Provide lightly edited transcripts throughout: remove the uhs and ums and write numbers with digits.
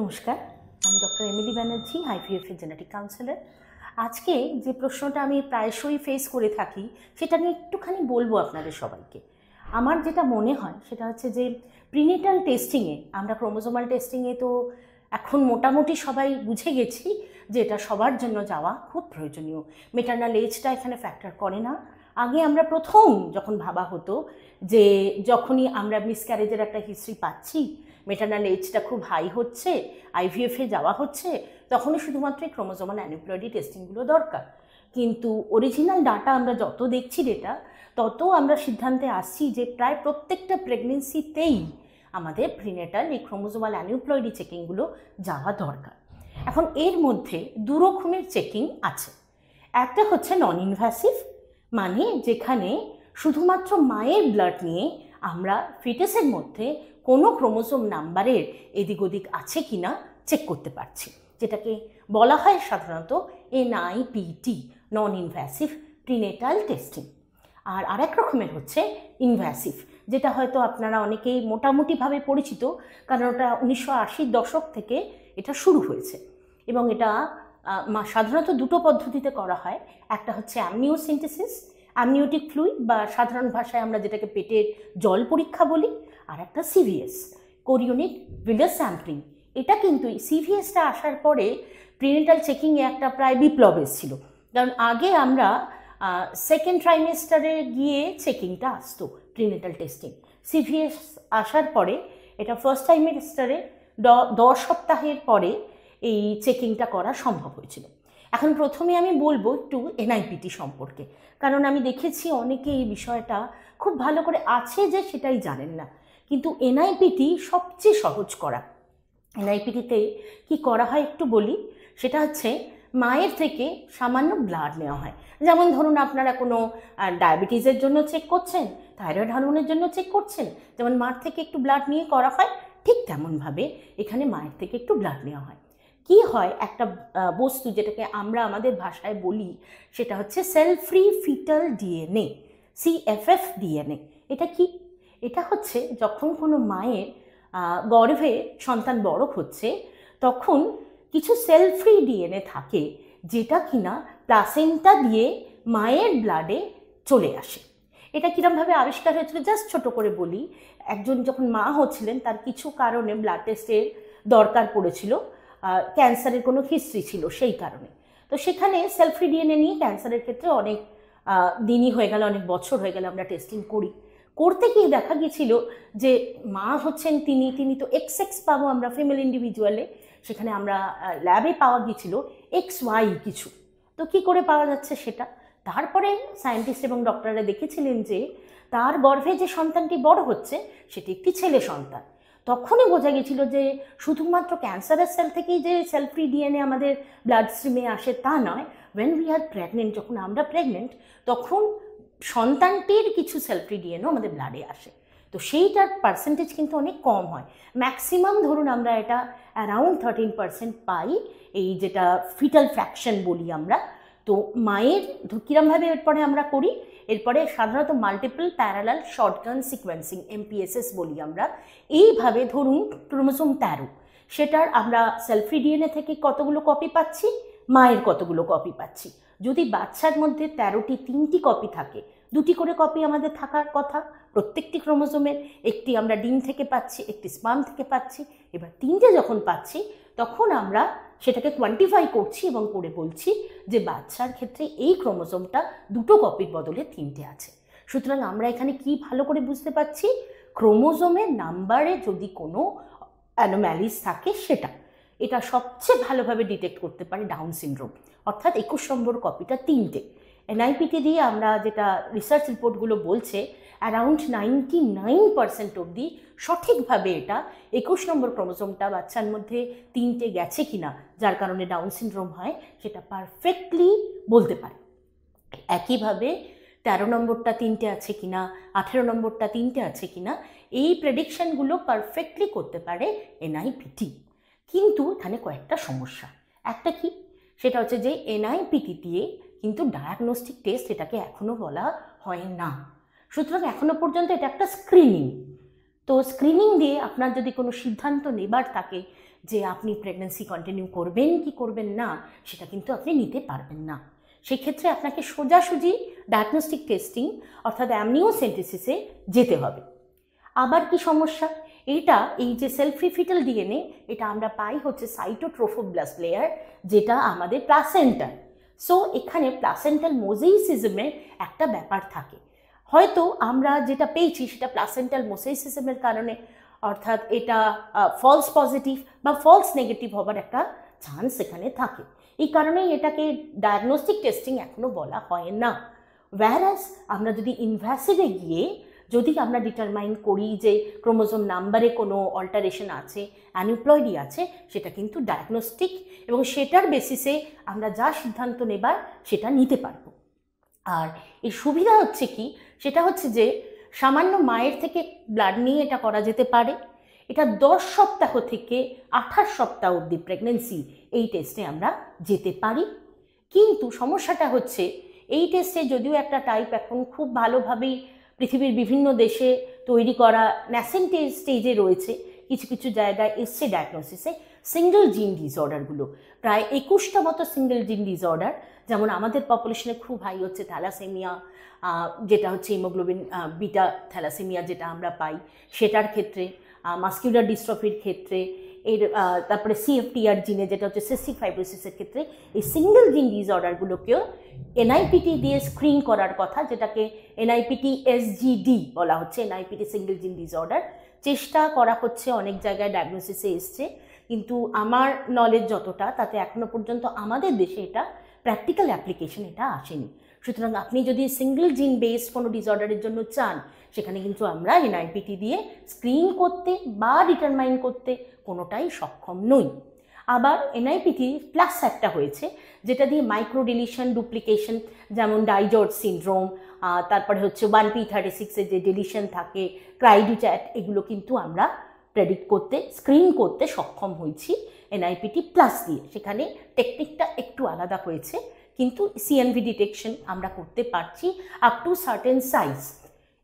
নমস্কার, আমি doctor Emily Banerjee, IVF এর জেনেটিক কাউন্সিলর। আজকে যে প্রশ্নটা আমি প্রায়শই ফেস করে থাকি সেটা নিয়ে একটুখানি বলবো আপনাদের সবাইকে। আমার যেটা মনে হয় সেটা হচ্ছে যে প্রিনেটাল টেস্টিংয়ে, আমরা ক্রোমোজোমাল টেস্টিংয়ে তো এখন মোটামুটি সবাই বুঝে গেছি যে এটা সবার জন্য যাওয়া খুব প্রয়োজনীয়। মেটার্নাল এজটা এখানে ফ্যাক্টর করে না। আগে আমরা প্রথম যখন ভাবা হতো যে যখনই আমরা মিসক্যারেজের একটা হিস্ট্রি পাচ্ছি, মেটার্নাল এজটা খুব হাই হচ্ছে, আইভিএফে যাওয়া হচ্ছে, তখনই শুধুমাত্র এই ক্রোমোজোমাল অ্যানিপ্লয়েডি টেস্টিংগুলো দরকার। কিন্তু অরিজিনাল ডাটা আমরা যত দেখছি ডেটা, তত আমরা সিদ্ধান্তে আসছি যে প্রায় প্রত্যেকটা প্রেগনেন্সিতেই আমাদের প্রিনেটাল এই ক্রোমোজোমাল অ্যানিপ্লয়েডি চেকিংগুলো যাওয়া দরকার। এখন এর মধ্যে দু রকমের চেকিং আছে। একটা হচ্ছে নন ইনভ্যাসিভ, মানে যেখানে শুধুমাত্র মায়ের ব্লাড নিয়ে আমরা ফিটাসের মধ্যে কোনো ক্রোমোজোম নাম্বারের এদিক ওদিক আছে কি না চেক করতে পারছি, যেটাকে বলা হয় সাধারণত NIPT, non invasive prenatal testing. আর আরেক রকমের হচ্ছে ইনভ্যাসিভ, যেটা হয়তো আপনারা অনেকেই মোটামুটিভাবে পরিচিত, কারণ ওটা 1980-র দশক থেকে এটা শুরু হয়েছে এবং এটা সাধারণত দুটো পদ্ধতিতে করা হয়। একটা হচ্ছে অ্যামনিওসিনথেসিস, অ্যামনিওটিক ফ্লুইড বা সাধারণ ভাষায় আমরা যেটাকে পেটের জল পরীক্ষা বলি, আর একটা CVS, কোরিওনিক ভিলাস স্যাম্পলিং। এটা কিন্তু CVSটা আসার পরে প্রিনেটাল চেকিংয়ে একটা প্রায় বিপ্লব এসেছিল, কারণ আগে আমরা সেকেন্ড ট্রাইমেস্টারে গিয়ে চেকিংটা আসতো প্রিনেটাল টেস্টিং। CVS আসার পরে এটা ফার্স্ট ট্রাইমেস্টারে 10 সপ্তাহের পরে এই চেকিংটা করা সম্ভব হয়েছিল। এখন প্রথমে আমি বলবো একটু NIPT সম্পর্কে, কারণ আমি দেখেছি অনেকে এই বিষয়টা খুব ভালো করে আছে যে সেটাই জানেন না। কিন্তু NIPT সবচেয়ে সহজ করা। NIPTতে কি করা হয় একটু বলি। সেটা হচ্ছে মায়ের থেকে সামান্য ব্লাড নেওয়া হয়। যেমন ধরুন আপনারা কোনো ডায়াবেটিসের জন্য চেক করছেন, থাইরয়েড হরমোনের জন্য চেক করছেন, যেমন মার থেকে একটু ব্লাড নিয়ে করা হয়, ঠিক তেমনভাবে এখানে মায়ের থেকে একটু ব্লাড নেওয়া হয়। কি হয়, একটা বস্তু যেটাকে আমরা আমাদের ভাষায় বলি সেটা হচ্ছে cell free foetal DNA, CFF DNA। এটা কি? এটা হচ্ছে যখন কোনো মায়ের গর্ভে সন্তান বড় হচ্ছে, তখন কিছু সেল ফ্রি DNA থাকে যেটা কিনা প্লাসেন্টা দিয়ে মায়ের ব্লাডে চলে আসে। এটা কীরকমভাবে আবিষ্কার হয়েছিল জাস্ট ছোট করে বলি। একজন যখন মা হচ্ছিলেন, তার কিছু কারণে ব্লাড টেস্টের দরকার পড়েছিল, ক্যান্সারের কোনো হিস্ট্রি ছিল সেই কারণে। তো সেখানে সেল ফ্রি DNA নিয়ে ক্যান্সারের ক্ষেত্রে অনেক দিনই হয়ে গেল, অনেক বছর হয়ে গেল আমরা টেস্টিং করি। করতে গিয়ে দেখা গিয়েছিল যে মা হচ্ছেন তিনি তো XX পাবো আমরা ফিমেল ইন্ডিভিজুয়ালে, সেখানে আমরা ল্যাবে পাওয়া গিয়েছিল XY কিছু। তো কি করে পাওয়া যাচ্ছে সেটা? তারপরে সায়েন্টিস্ট এবং ডক্টররা দেখেছিলেন যে তার গর্ভে যে সন্তানটি বড় হচ্ছে সেটি একটি ছেলে সন্তান। তখনই বোঝা গেছিল যে শুধুমাত্র ক্যান্সারের সেল থেকেই যে সেল ফ্রি DNA আমাদের ব্লাড স্ট্রিমে আসে তা নয়। ওয়েন উই আর প্রেগনেন্ট, যখন আমরা প্রেগনেন্ট, তখন সন্তানটির কিছু সেল ফ্রি DNA আমাদের ব্লাডে আসে। তো সেইটার পার্সেন্টেজ কিন্তু অনেক কম হয়। ম্যাক্সিমাম ধরুন আমরা এটা অ্যারাউন্ড 13% পাই, এই যেটা ফিটাল ফ্র্যাকশন বলি আমরা। তো মায়ের কীরমভাবে এরপরে আমরা করি, এরপরে সাধারণত multiple parallel shotgun sequencing, MPSS বলি আমরা। এইভাবে ধরুন ক্রোমোজোম 13, সেটার আমরা সেল ফ্রি DNA থেকে কতগুলো কপি পাচ্ছি, মায়ের কতগুলো কপি পাচ্ছি। যদি বাচ্চার মধ্যে 13টি 3টি কপি থাকে, 2টি করে কপি আমাদের থাকার কথা প্রত্যেকটি ক্রোমোজোমের। একটি আমরা ডিম থেকে পাচ্ছি, একটি স্পার্ম থেকে পাচ্ছি। এবার 3টে যখন পাচ্ছি, তখন আমরা সেটাকে কোয়ান্টিফাই করছি এবং করে বলছি যে বাচ্চার ক্ষেত্রে এই ক্রোমোজোমটা 2টো কপির বদলে 3টে আছে। সুতরাং আমরা এখানে কি ভালো করে বুঝতে পারছি, ক্রোমোজোমের নাম্বারে যদি কোনো অ্যানোম্যালিস থাকে সেটা, এটা সবচেয়ে ভালোভাবে ডিটেক্ট করতে পারে ডাউন সিনড্রোম, অর্থাৎ 21 নম্বর কপিটা 3টে। NIPT দিয়ে আমরা যেটা রিসার্চ রিপোর্টগুলো বলছে, অ্যারাউন্ড 99% অবধি সঠিকভাবে এটা 21 নম্বর ক্রোমোজোমটা বাচ্চার মধ্যে 3টে গেছে কিনা, যার কারণে ডাউন সিনড্রোম হয়, সেটা পারফেক্টলি বলতে পারে। একইভাবে 13 নম্বরটা 3টে আছে কিনা, 18 নম্বরটা 3টে আছে কিনা, এই প্রেডিকশনগুলো পারফেক্টলি করতে পারে NIPT। কিন্তু এখানে কয়েকটা সমস্যা। একটা কি, সেটা হচ্ছে যে NIPT দিয়ে কিন্তু ডায়াগনস্টিক টেস্ট এটাকে এখনও বলা হয় না। সুতরাং এখনো পর্যন্ত এটা একটা স্ক্রিনিং। তো স্ক্রিনিং দিয়ে আপনার যদি কোনো সিদ্ধান্ত নেবার থাকে যে আপনি প্রেগন্যান্সি কন্টিনিউ করবেন কি করবেন না, সেটা কিন্তু আপনি নিতে পারবেন না। সেক্ষেত্রে আপনাকে সোজাসুজি ডায়াগনস্টিক টেস্টিং অর্থাৎ অ্যামনিওসেন্টেসিসে যেতে হবে। আবার কি সমস্যা, এই যে সেলফি ফিটাল ডিএনএ, এটা আমরা পাই হচ্ছে সাইটোট্রোফোব্লাস্ট লেয়ার, যেটা আমাদের প্লাসেন্টা। সো এখানে প্লাসেন্টাল মোজেইসিজমের একটা ব্যাপার থাকে। হয়তো আমরা যেটা পেয়েছি সেটা প্লাসেন্টাল মোজেইসিজমের কারণে, অর্থাৎ এটা ফলস পজিটিভ বা ফলস নেগেটিভ হবার একটা চান্স এখানে থাকে। এই কারণেই এটাকে ডায়াগনস্টিক টেস্টিং এখনো বলা হয় না। ওয়্যারাস আমরা যদি ইনভ্যাসিভে গিয়ে যদি আমরা ডিটারমাইন করি যে ক্রোমোজোম নাম্বারে কোনো অল্টারেশন আছে, অ্যানিউপ্লয়েডি আছে, সেটা কিন্তু ডায়াগনস্টিক, এবং সেটার বেসিসে আমরা যা সিদ্ধান্ত নেবার সেটা নিতে পারবো। আর এর সুবিধা হচ্ছে কি, সেটা হচ্ছে যে সামান্য মায়ের থেকে ব্লাড নিয়ে এটা করা যেতে পারে। এটা 10 সপ্তাহ থেকে 28 সপ্তাহ অবধি প্রেগনেন্সি এই টেস্টে আমরা যেতে পারি। কিন্তু সমস্যাটা হচ্ছে এই টেস্টে যদিও একটা টাইপ এখন খুব ভালোভাবেই পৃথিবীর বিভিন্ন দেশে তৈরি করা ন্যাসেন্ট স্টেজে রয়েছে, কিছু কিছু জায়গায় এসছে ডায়াগনোসিসে সিঙ্গল জিন ডিসঅর্ডারগুলো, প্রায় 21টা মতো সিঙ্গল জিন ডিসঅর্ডার। যেমন আমাদের পপুলেশনে খুব হাই হচ্ছে থ্যালাসেমিয়া, যেটা হচ্ছে হিমোগ্লোবিন বিটা থ্যালাসেমিয়া যেটা আমরা পাই, সেটার ক্ষেত্রে মাস্কুলার ডিস্ট্রফির ক্ষেত্রে, তারপরে সিএফটিআর জিনে যেটা হচ্ছে সিস্টিক ফাইব্রোসিসের ক্ষেত্রে, এই সিঙ্গল জিন ডিসঅর্ডারগুলোকেও এনআইপিটি দিয়ে স্ক্রিন করার কথা, যেটাকে এনআইপিটি এসজিডি বলা হচ্ছে, এনআইপিটি সিঙ্গল জিন ডিসঅর্ডার। চেষ্টা করা হচ্ছে, অনেক জায়গায় ডায়াগনোসিসে এসছে, কিন্তু আমার নলেজ যতটা তাতে এখনো পর্যন্ত আমাদের দেশে এটা প্র্যাকটিক্যাল অ্যাপ্লিকেশন এটা আসেনি। সুতরাং আপনি যদি সিঙ্গল জিন বেসড কোনো ডিসঅর্ডারের জন্য চান, সেখানে কিন্তু আমরা এনআইপিটি দিয়ে স্ক্রিন করতে বা ডিটারমাইন করতে কোনোটাই সক্ষম নই। আবার এনআইপিটি প্লাস একটা হয়েছে, যেটা দিয়ে মাইক্রো ডিলিশন ডুপ্লিকেশন, যেমন ডাইজর্জ সিনড্রোম, তারপরে হচ্ছে 1p36-এর যে ডিলিশন থাকে, ক্রাইডুচ্যাট, এগুলো কিন্তু আমরা প্রেডিক্ট করতে, স্ক্রিন করতে সক্ষম হয়েছি এনআইপিটি প্লাস দিয়ে। সেখানে টেকনিকটা একটু আলাদা হয়েছে, কিন্তু সিএনভি ডিটেকশন আমরা করতে পারছি আপ টু সার্টেন সাইজ।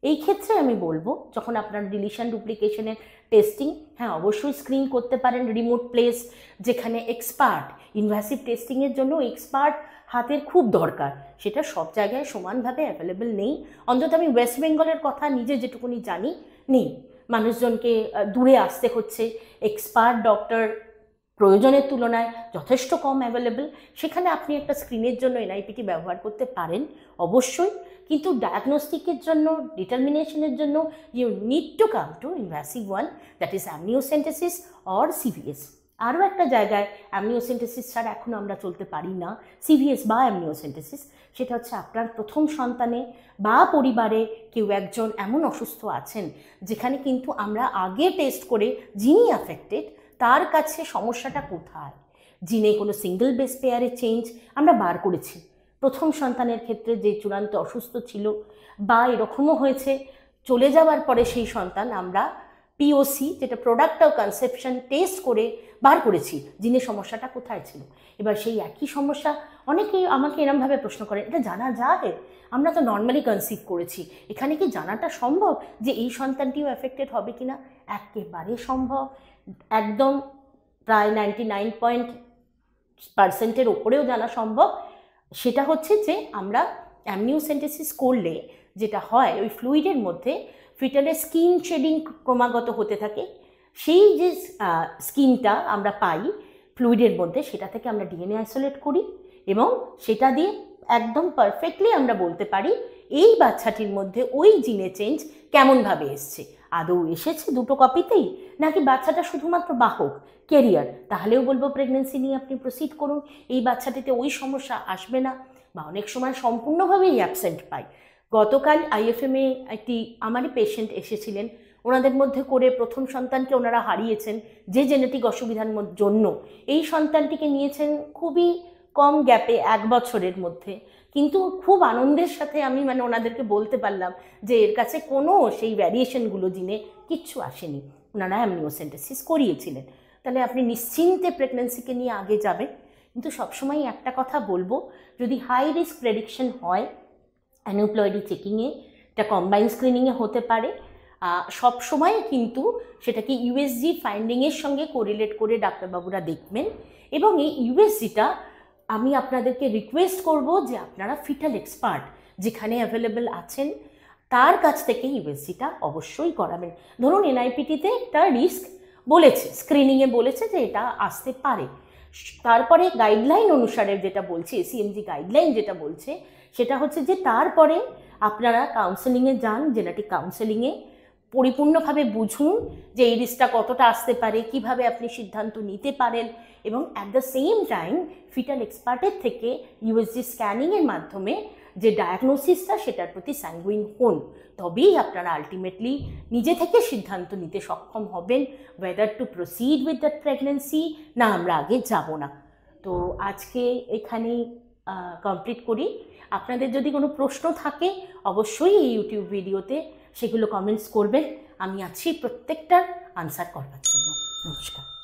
এই ক্ষেত্রে আমি বলবো, যখন আপনার ডিলিশন ডুপ্লিকেশনের টেস্টিং, হ্যাঁ অবশ্যই স্ক্রিন করতে পারেন রিমোট প্লেস, যেখানে এক্সপার্ট, ইনভ্যাসিভ টেস্টিংয়ের জন্য এক্সপার্ট হাতের খুব দরকার, সেটা সব জায়গায় সমানভাবে অ্যাভেলেবেল নেই। অন্তত আমি ওয়েস্ট বেঙ্গলের কথা নিজে যেটুকুনি জানি নেই। মানুষজনকে দূরে আসতে হচ্ছে, এক্সপার্ট ডক্টর প্রয়োজনের তুলনায় যথেষ্ট কম অ্যাভেলেবেল। সেখানে আপনি একটা স্ক্রিনের জন্য এনআইপিটি ব্যবহার করতে পারেন অবশ্যই, কিন্তু ডায়াগনস্টিকের জন্য, ডিটারমিনেশনের জন্য you need to come to invasive one, that is amniocentesis or CVS. আরও একটা জায়গায় অ্যামনিওসেন্টেসিস ছাড়া এখন আমরা চলতে পারি না, সিভিএস বা অ্যামনিওসেন্টেসিস, সেটা হচ্ছে আপনার প্রথম সন্তানে বা পরিবারে কেউ একজন এমন অসুস্থ আছেন যেখানে কিন্তু আমরা আগে টেস্ট করে যিনি অ্যাফেক্টেড তার কাছে সমস্যাটা কোথায়, জিনে কোনো সিঙ্গেল বেস পেয়ারে চেঞ্জ আমরা বার করেছি, প্রথম সন্তানের ক্ষেত্রে যে চূড়ান্ত অসুস্থ ছিল, বা এরকমও হয়েছে চলে যাওয়ার পরে সেই সন্তান আমরা পিওসি, যেটা প্রোডাক্ট অফ কনসেপশন, টেস্ট করে বার করেছি জিনের সমস্যাটা কোথায় ছিল। এবার সেই একই সমস্যা অনেকেই আমাকে এরমভাবে প্রশ্ন করেন, এটা জানা যায়? আমরা তো নর্মালি কনসিভ করেছি, এখানে কি জানাটা সম্ভব যে এই সন্তানটিও এফেক্টেড হবে কিনা? একেবারে সম্ভব, একদম প্রায় 99% ওপরেও জানা সম্ভব। সেটা হচ্ছে যে আমরা অ্যামনিওসেন্টেসিস করলে যেটা হয়, ওই ফ্লুইডের মধ্যে ফিটালের স্কিন শেডিং ক্রমাগত হতে থাকে, সেই যে স্কিনটা আমরা পাই ফ্লুইডের মধ্যে, সেটা থেকে আমরা ডিএনএ আইসোলেট করি, এবং সেটা দিয়ে একদম পারফেক্টলি আমরা বলতে পারি এই বাচ্চাটির মধ্যে ওই জিনে চেঞ্জ কেমনভাবে এসছে, আদৌ এসেছে দুটো কপিতেই, নাকি বাচ্চাটা শুধুমাত্র বাহক, ক্যারিয়ার, তাহলেও বলবো প্রেগনেন্সি নিয়ে আপনি প্রসিড করুন, এই বাচ্চাটিতে ওই সমস্যা আসবে না, বা অনেক সময় সম্পূর্ণভাবেই অ্যাবসেন্ট পাই। গতকাল আইএফএমে একটি আমারই পেশেন্ট এসেছিলেন, ওনাদের মধ্যে করে প্রথম সন্তানকে ওনারা হারিয়েছেন যে জেনেটিক অসুবিধার জন্য, এই সন্তানটিকে নিয়েছেন খুবই কম গ্যাপে, 1 বছরের মধ্যে, কিন্তু খুব আনন্দের সাথে আমি ওনাদেরকে বলতে পারলাম যে এর কাছে কোনো সেই ভ্যারিয়েশনগুলো জিনে কিচ্ছু আসেনি, ওনারা অ্যামনিওসেন্টেসিস করিয়েছিলেন। তাহলে আপনি নিশ্চিন্তে প্রেগনেন্সিকে নিয়ে আগে যাবেন। কিন্তু সবসময় একটা কথা বলবো, যদি হাই রিস্ক প্রেডিকশন হয় অ্যানিউপ্লয়েডি চেকিংয়ে, এটা কম্বাইন স্ক্রিনিংয়ে হতে পারে, সব সময় কিন্তু সেটাকে ইউএসজি ফাইন্ডিংয়ের সঙ্গে কোরিলেট করে ডাক্তারবাবুরা দেখবেন। এবং এই ইউএসজিটা আমি আপনাদেরকে রিকোয়েস্ট করব যে আপনারা ফিটাল এক্সপার্ট যেখানে অ্যাভেলেবেল আছেন তার কাছ থেকে ইউএসজিটা অবশ্যই করাবেন। ধরুন এনআইপিটিতে একটা রিস্ক বলেছে, স্ক্রিনিংয়ে বলেছে যে এটা আসতে পারে, তারপরে গাইডলাইন অনুসারে যেটা বলছে, এসিএমজি গাইডলাইন যেটা বলছে সেটা হচ্ছে যে তারপরে আপনারা কাউন্সেলিংয়ে যান, জেনেটিক কাউন্সেলিংয়ে পরিপূর্ণভাবে বুঝুন যে এই রিস্কটা কতটা আসতে পারে, কিভাবে আপনি সিদ্ধান্ত নিতে পারেন, এবং at the same time fetal এক্সপার্টের থেকে ইউএসজি স্ক্যানিংয়ের মাধ্যমে যে ডায়াগনোসিসটা সেটার প্রতি স্যাঙ্গুইন হন। তবেই আপনারা আলটিমেটলি নিজে থেকে সিদ্ধান্ত নিতে সক্ষম হবেন weather two proceed with that pregnancy, না আমরা আগে যাব না। তো আজকে এখানেই কমপ্লিট করি। আপনাদের যদি কোনো প্রশ্ন থাকে অবশ্যই এই ইউটিউব ভিডিওতে সেগুলো কমেন্টস করবেন, আমি আছি প্রত্যেকটার আনসার করবার জন্য। নমস্কার।